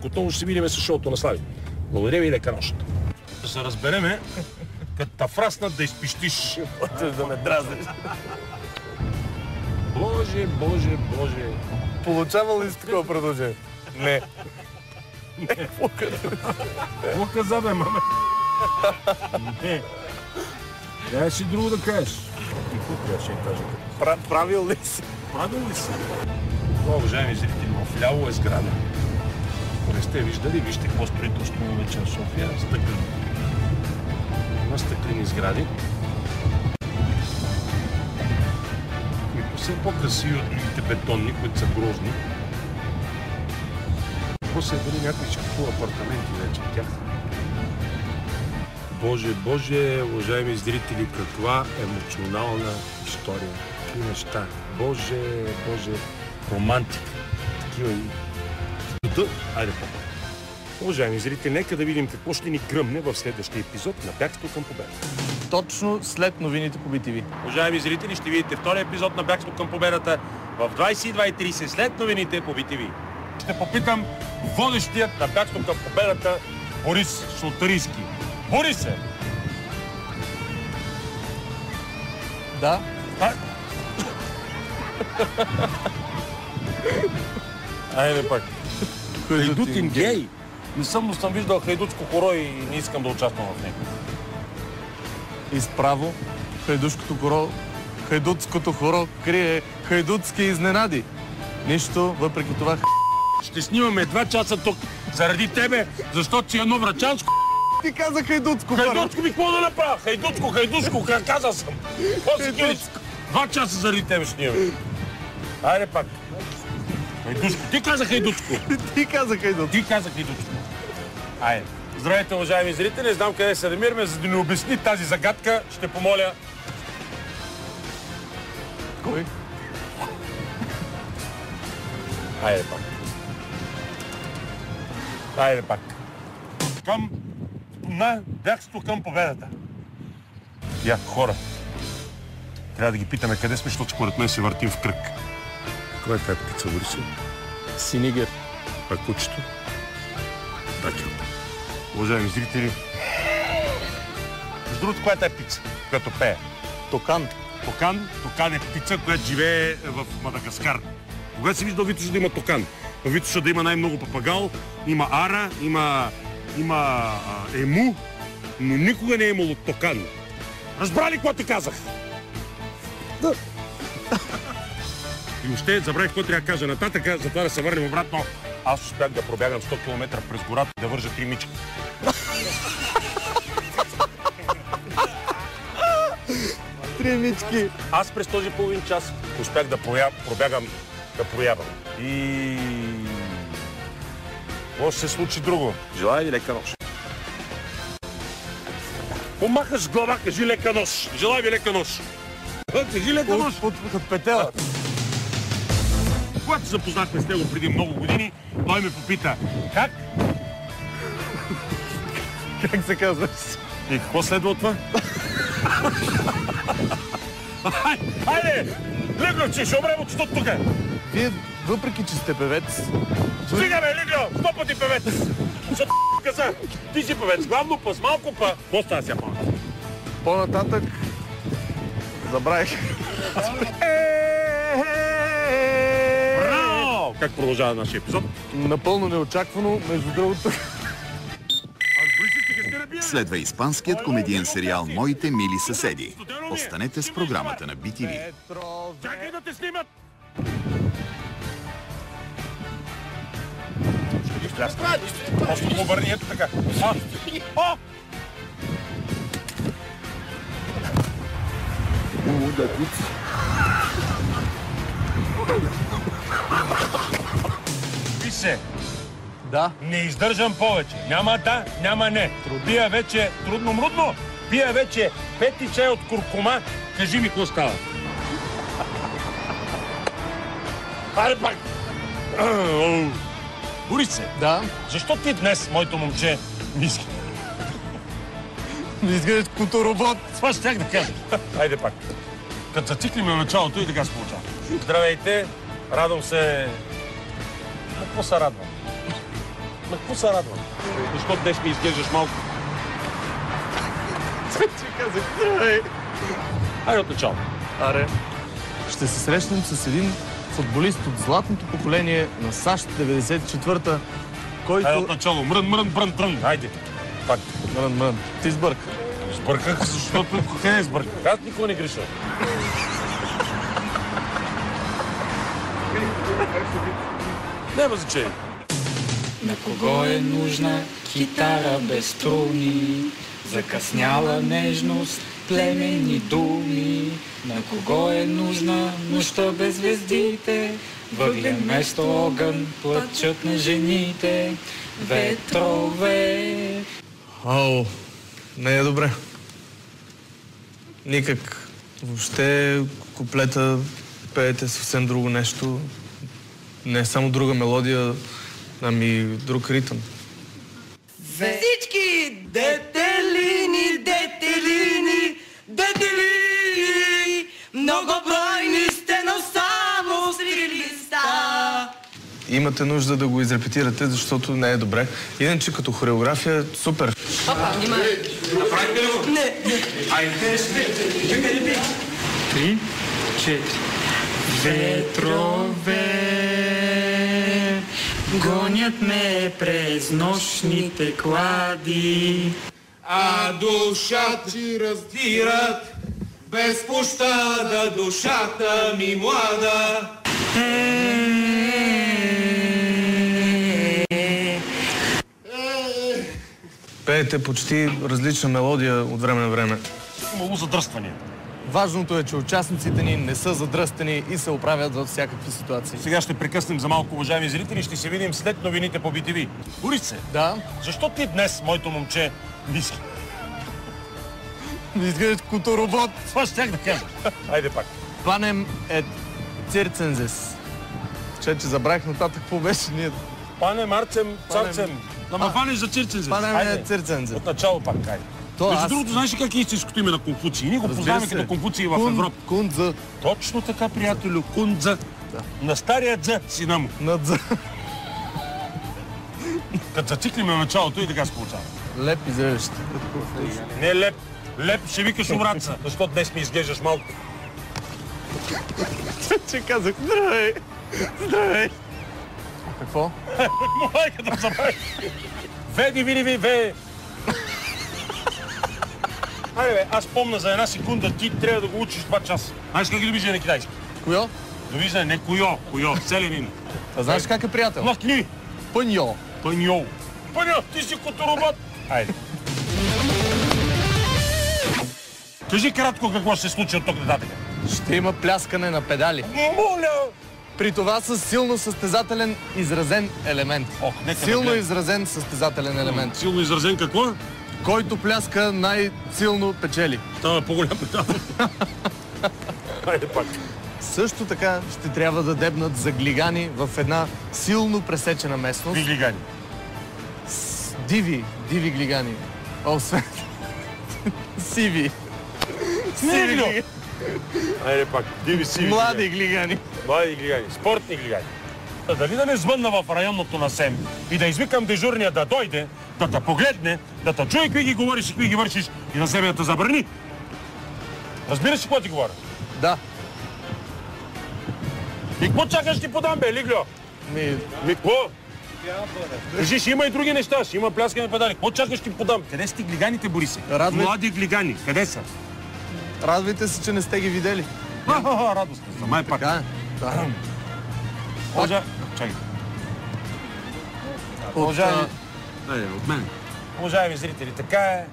Отново ще се видим с шоуто на Слави. Благодаря ви и лека нощ. Да се разбереме, като та фраснат да изпищиш. Да ме дразниш. Боже, боже, боже. Получавал ли си такова предложение? Не. Какво каза, бе, маме? Не. Трябваше друго да кажеш. И какво трябваше да кажа? Правил ли си? Правил ли си? Това, уважаеми зрители, в ляво е сграда. Ако не сте виждали, вижте какво строителство на вече в София. Стъклено. Има стъклени сгради, които са по-красиви от другите бетонни, които са грозни. После дали някой ще купува апартаменти вече в тях. Боже, боже, уважаеми зрители, каква емоционална история. Какви неща. Боже, боже, романтика. Такива и... Айде по. Уважаеми зрители, нека да видим какво ще ни гръмне в следващия епизод на Бягство към победа. Точно след новините по BTV. Уважаеми зрители, ще видите втория епизод на Бягство към победата в 22:30 след новините по BTV. Ще попитам водещият на Бягство към победата Борис Шултарийски. Борисе! Да? Айде пак. Хайдутин гей! Не съм виждал хайдутско хоро и не искам да участвам в него. Изправо, хайдутското хоро крие хайдутски изненади. Нищо, въпреки това... Ще снимаме 2 часа тук заради тебе, защото си едно врачанско. Ти каза хайдутско хоро. Хайдутско ми какво да направя? Хайдутско, казал съм. Хайдутско. 2 часа заради тебе ще снимаме. Айде пак. Хайдутско. Ти каза хайдутско. Ти каза хайдутско. Айде. Здравейте, уважаеми зрители. Не знам къде се намираме, за да ни обясни тази загадка. Ще помоля... Кой? Айде пак. Бягство към победата. Хора. Трябва да ги питаме къде сме, защото според мен се въртим в кръг. Каква е тази птица, Борисе? Синигър. А кучето? Дакел. Уважаеми зрители, между другото, коя е тази птица, която пее? Токан. Токан е птица, която живее в Мадагаскар. Когато си виждал Витоша да има токан? В Витоша да има най-много папагал, има ара, има ему, но никога не е имало токан. Разбра ли какво ти казах? Да. И още забравих какво трябва да кажа нататък, затова да се върнем обратно. Аз успях да пробягам 100 км през гората, да вържа 3 мички. Аз през този половин час успях да пробягам, да проявам. И... какво ще се случи друго? Желая ви лека нощ. Помахаш с глава, кажи лека нощ. Желая ви лека нощ. Кажи лека нощ. От петела. Когато се запознахме с него преди много години, той ме попита как? Как се казваш? И какво следва от това? Хайде! Лигловче, ще умрем от що тук! Вие, въпреки че сте певец... Стига бе, Лигло! 100 пъти певец! Що каза? Ти си певец, главно пъс, малко па... Какво става сега по-нататък? По-нататък... забравих. Браво! Как продължава нашия епизод? Напълно неочаквано, между другото... Следва испанският комедиен сериал «Моите мили съседи». Останете с програмата на BTV. Чакай да те снимат! Ще ги влясна. Просто го обърни, ето така. Виж се. Да. Не издържам повече. Няма да, няма не. Пия вече трудно-мрудно. Пия вече 5 чай от куркума. Кажи ми какво става. Хайде пак. Борисе. Да. Защо ти днес, моето момче, не иска? Не изглеждаш като робот. Това щях да кажа. Хайде пак. Като зациклим на началото и така се получава. Здравейте. Радвам се. Какво се радвам? Ма какво се радвам? Защото днес ми изглеждаш малко. Ти казах, здравей! Айде от начало. Аре, ще се срещнем с един футболист от златното поколение на САЩ 94-та, който... Айде от начало. Мрън. Айде. Пак. Мрън. Ти сбърка. Сбърках, защото къде не сбърках? Аз никога не греша. Няма значение. На кого е нужна китара без струни, закъсняла нежност, племенни думи? На кого е нужна нощта без звездите, въглен вместо огън, плачат на жените, ветрове? Ау, не е добре. Никак. Въобще куплета пеете съвсем друго нещо. Не е само друга мелодия, ами друг ритъм. Всички детелини, многобройни сте, но само с 3 листа. Имате нужда да го изрепетирате, защото не е добре. Иначе като хореография, супер. Опа, внимай. Направите ли го? Не. Айде, ще. 3, 4. Ветрове гонят ме през нощните клади, А душата ти раздират, без пощада душата ми млада. Пеете почти различна мелодия от време на време. Много задръствания. Важното е, че участниците ни не са задръстени и се оправят във всякакви ситуации. Сега ще прекъснем за малко, уважаеми зрители. Ще се видим след новините по BTV. Борисе, Да? защо ти днес, моето момче, ниски? Не изглеждаш като робот. Това щях да кажа. Айде пак. Панем е цирцензес. Че забравих нататък какво беше ние. Пане Марцем, Панем. Царцем. Да ме фанеш за цирцензес. Панем е Айде. цирцензес. От начало пак, айде. Между другото, знаеш ли как е истинското име на Конфуций? Ние го познаваме като Конфуций в Европа. Кунза. Точно така, приятелю. Кунза. На стария дза, сина му. Надза. Като зациклим на началото и така се получава. Леп и зрелище. Не леп. Леп ще викаш умраца, защото днес ми изглеждаш малко. Че казах, здравей. Здравей. Какво? Майка да забрави. Веди, ве. Айде бе, аз помня за една секунда, ти трябва да го учиш 2 часа. Знаеш как ги довиждане на китайски? Койо? Довиждане, не койо, целенин. А знаеш как е приятел? Махни! Пъньо. Пъньо, ти си като робот. Айде. Кажи кратко какво ще се случи от тук нататък. Ще има пляскане на педали. Моля! При това с силно състезателен изразен елемент. Нека да Силно гледам. изразен състезателен елемент. Силно изразен какво? Който пляска най-силно печели. Става по-голям педал. Айде пак. Също така ще трябва да дебнат за глигани в една силно пресечена местност. Виглигани. Диви глигани. Освен... Сиви. Сиви. Айде пак. Диви сиви. Млади глигани. Млади глигани. Спортни глигани. Дали да не звънна в районното на СЕМ и да извикам дежурния да дойде, да те погледне, да те чуе какви ги говориш и какви ги вършиш и да себе да те забрани? Разбираш ли какво ти говоря? Да. И какво чакаш ти подам, бе, Лигльо? Ми... Какво? Кажи, ще има и други неща, ще има пляскане педали. Какво чакаш ти подам? Къде са ти глиганите, Борисе? Млади глигани. Къде са? Радвайте се, че не сте ги видели. Радост. За май пак. Така е. Да. Чакай. От, От мен. Уважаеми зрители, така е.